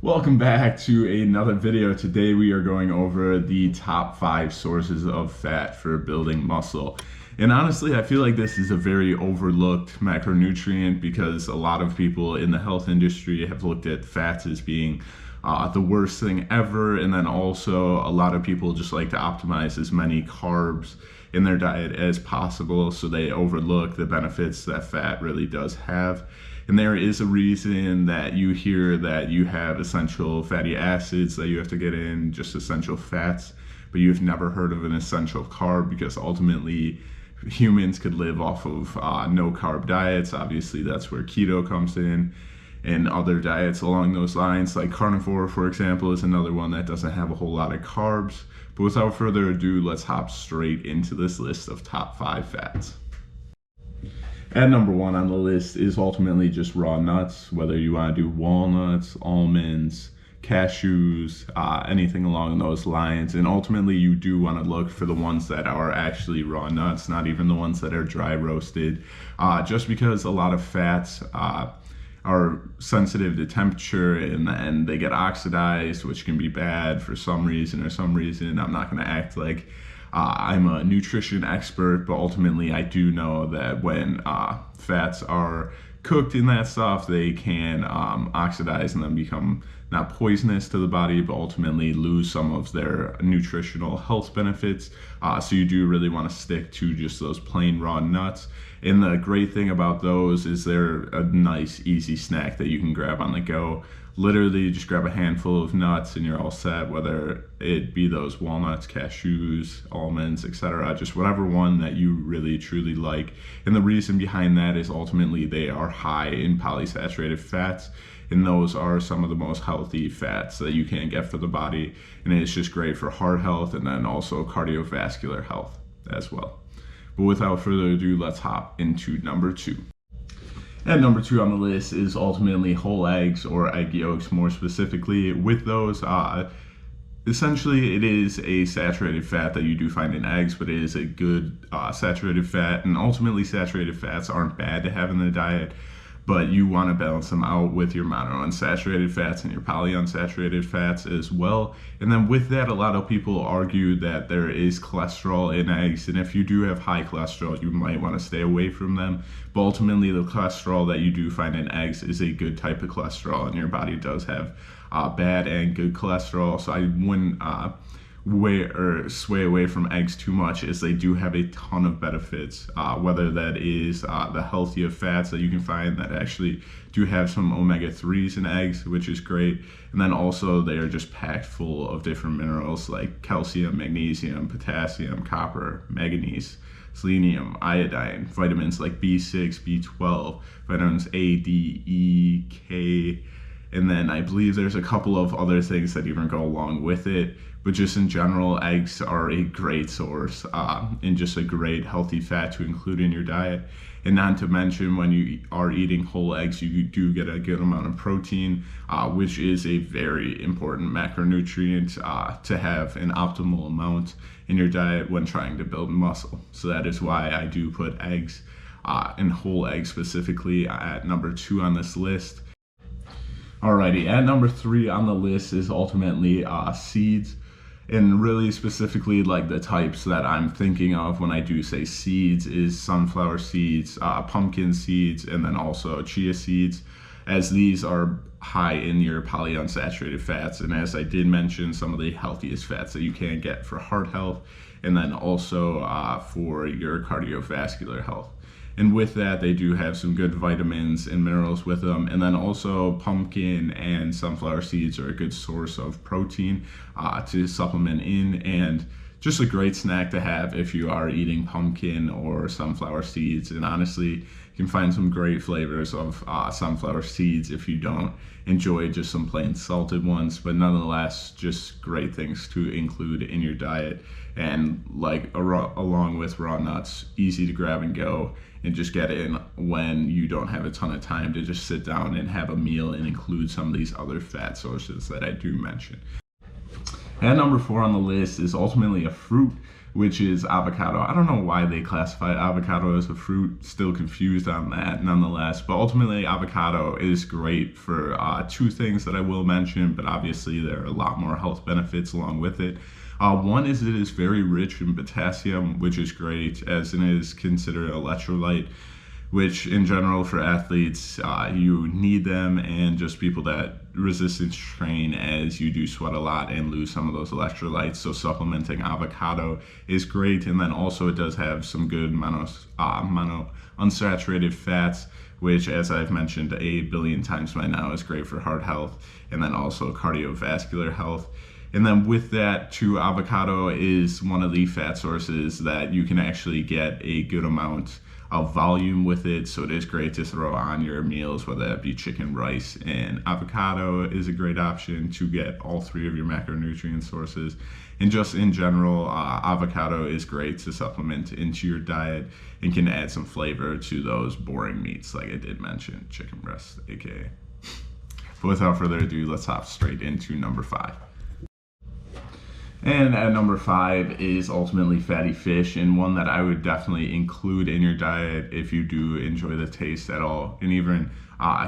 Welcome back to another video. Today we are going over the top 5 sources of fat for building muscle. And honestly, I feel like this is a very overlooked macronutrient because a lot of people in the health industry have looked at fats as being the worst thing ever. And then also a lot of people just like to optimize as many carbs in their diet as possible, so they overlook the benefits that fat really does have. And there is a reason that you hear that you have essential fatty acids that you have to get in, just essential fats, but you've never heard of an essential carb, because ultimately humans could live off of no carb diets. Obviously that's where keto comes in, and other diets along those lines, like carnivore, for example, is another one that doesn't have a whole lot of carbs. But without further ado, let's hop straight into this list of top 5 fats. At number 1 on the list is ultimately just raw nuts, whether you want to do walnuts, almonds, cashews, anything along those lines. And ultimately you do want to look for the ones that are actually raw nuts, not even the ones that are dry roasted, just because a lot of fats are sensitive to temperature and they get oxidized, which can be bad for some reason or some reason. I'm not going to act like I'm a nutrition expert, but ultimately I do know that when fats are cooked in that stuff, they can oxidize and then become not poisonous to the body, but ultimately lose some of their nutritional health benefits. So you do really want to stick to just those plain raw nuts. And the great thing about those is they're a nice, easy snack that you can grab on the go. Literally just grab a handful of nuts and you're all set, whether it be those walnuts, cashews, almonds, etc. Just whatever one that you really truly like. And the reason behind that is ultimately they are high in polysaturated fats, and those are some of the most healthy fats that you can get for the body. And it's just great for heart health and then also cardiovascular health as well. But without further ado, let's hop into number 2. And number 2 on the list is ultimately whole eggs, or egg yolks more specifically. With those, essentially it is a saturated fat that you do find in eggs, but it is a good saturated fat. And ultimately saturated fats aren't bad to have in the diet, but you want to balance them out with your monounsaturated fats and your polyunsaturated fats as well. And then with that, a lot of people argue that there is cholesterol in eggs, and if you do have high cholesterol, you might want to stay away from them. But ultimately, the cholesterol that you do find in eggs is a good type of cholesterol, and your body does have bad and good cholesterol. So I wouldn't sway away from eggs too much, as they do have a ton of benefits, whether that is the healthy of fats that you can find that actually do have some omega-3s in eggs, which is great. And then also they are just packed full of different minerals like calcium, magnesium, potassium, copper, manganese, selenium, iodine, vitamins like B6, B12, vitamins A, D, E, K, and then I believe there's a couple of other things that even go along with it. But just in general, eggs are a great source and just a great healthy fat to include in your diet. And not to mention, when you are eating whole eggs, you do get a good amount of protein, which is a very important macronutrient to have an optimal amount in your diet when trying to build muscle. So that is why I do put eggs and whole eggs specifically at number 2 on this list. Alrighty, at number 3 on the list is ultimately seeds. And really specifically, like the types that I'm thinking of when I do say seeds is sunflower seeds, pumpkin seeds, and then also chia seeds, as these are high in your polyunsaturated fats. And as I did mention, some of the healthiest fats that you can get for heart health, and then also for your cardiovascular health. And with that, they do have some good vitamins and minerals with them. And then also pumpkin and sunflower seeds are a good source of protein to supplement in, and just a great snack to have if you are eating pumpkin or sunflower seeds. And honestly, you can find some great flavors of sunflower seeds if you don't enjoy just some plain salted ones, but nonetheless, just great things to include in your diet. And like along with raw nuts, easy to grab and go, and just get in when you don't have a ton of time to just sit down and have a meal and include some of these other fat sources that I do mention. And number 4 on the list is ultimately a fruit, which is avocado. I don't know why they classify avocado as a fruit, still confused on that nonetheless. But ultimately, avocado is great for two things that I will mention, but obviously there are a lot more health benefits along with it. One is it is very rich in potassium, which is great as it is considered electrolyte, which in general for athletes, you need them, and just people that resistance train as you do sweat a lot and lose some of those electrolytes. So supplementing avocado is great. And then also it does have some good mono unsaturated fats, which, as I've mentioned 8 billion times by now, is great for heart health and then also cardiovascular health. And then with that too, avocado is one of the fat sources that you can actually get a good amount of volume with it, so it is great to throw on your meals, whether that be chicken, rice, and avocado is a great option to get all three of your macronutrient sources. And just in general, avocado is great to supplement into your diet and can add some flavor to those boring meats like I did mention, chicken breast, aka. But without further ado, let's hop straight into number 5. And at number 5 is ultimately fatty fish, and one that I would definitely include in your diet if you do enjoy the taste at all, and even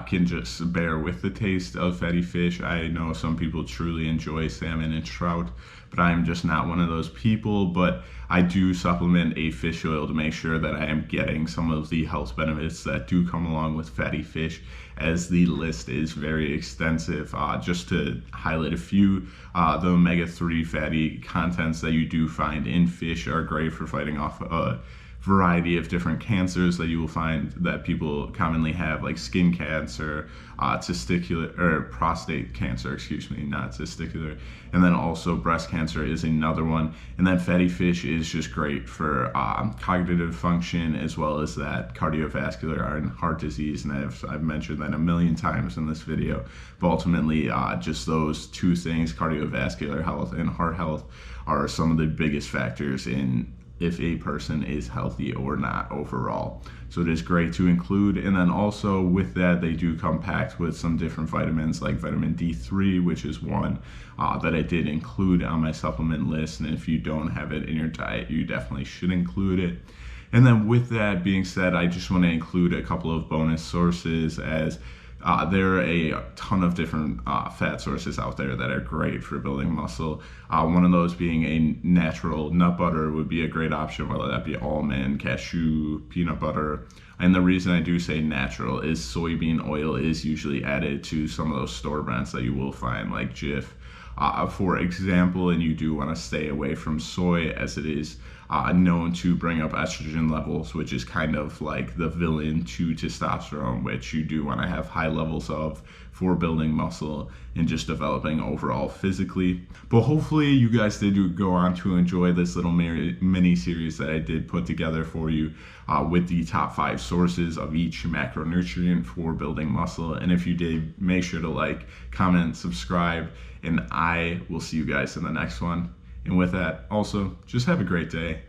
can just bear with the taste of fatty fish. I know some people truly enjoy salmon and trout, but I'm just not one of those people. But I do supplement a fish oil to make sure that I am getting some of the health benefits that do come along with fatty fish, as the list is very extensive. Just to highlight a few, the omega-3 fatty contents that you do find in fish are great for fighting off a variety of different cancers that you will find that people commonly have, like skin cancer, testicular or prostate cancer, not testicular, and then also breast cancer is another one. And then fatty fish is just great for cognitive function, as well as that cardiovascular and heart disease. And I've mentioned that a million times in this video, but ultimately just those two things, cardiovascular health and heart health, are some of the biggest factors in if a person is healthy or not overall. So it is great to include. And then also with that, they do come packed with some different vitamins like vitamin D3, which is one that I did include on my supplement list. And if you don't have it in your diet, you definitely should include it. And then with that being said, I just want to include a couple of bonus sources, as there are a ton of different fat sources out there that are great for building muscle. One of those being a natural nut butter would be a great option, whether that be almond, cashew, peanut butter. And the reason I do say natural is soybean oil is usually added to some of those store brands that you will find, like Jif, for example, and you do want to stay away from soy, as it is known to bring up estrogen levels, which is kind of like the villain to testosterone, which you do want to have high levels of for building muscle and just developing overall physically. But hopefully you guys did go on to enjoy this little mini series that I did put together for you with the top 5 sources of each macronutrient for building muscle. And if you did, make sure to like, comment, subscribe, and I will see you guys in the next one. And with that, also, just have a great day.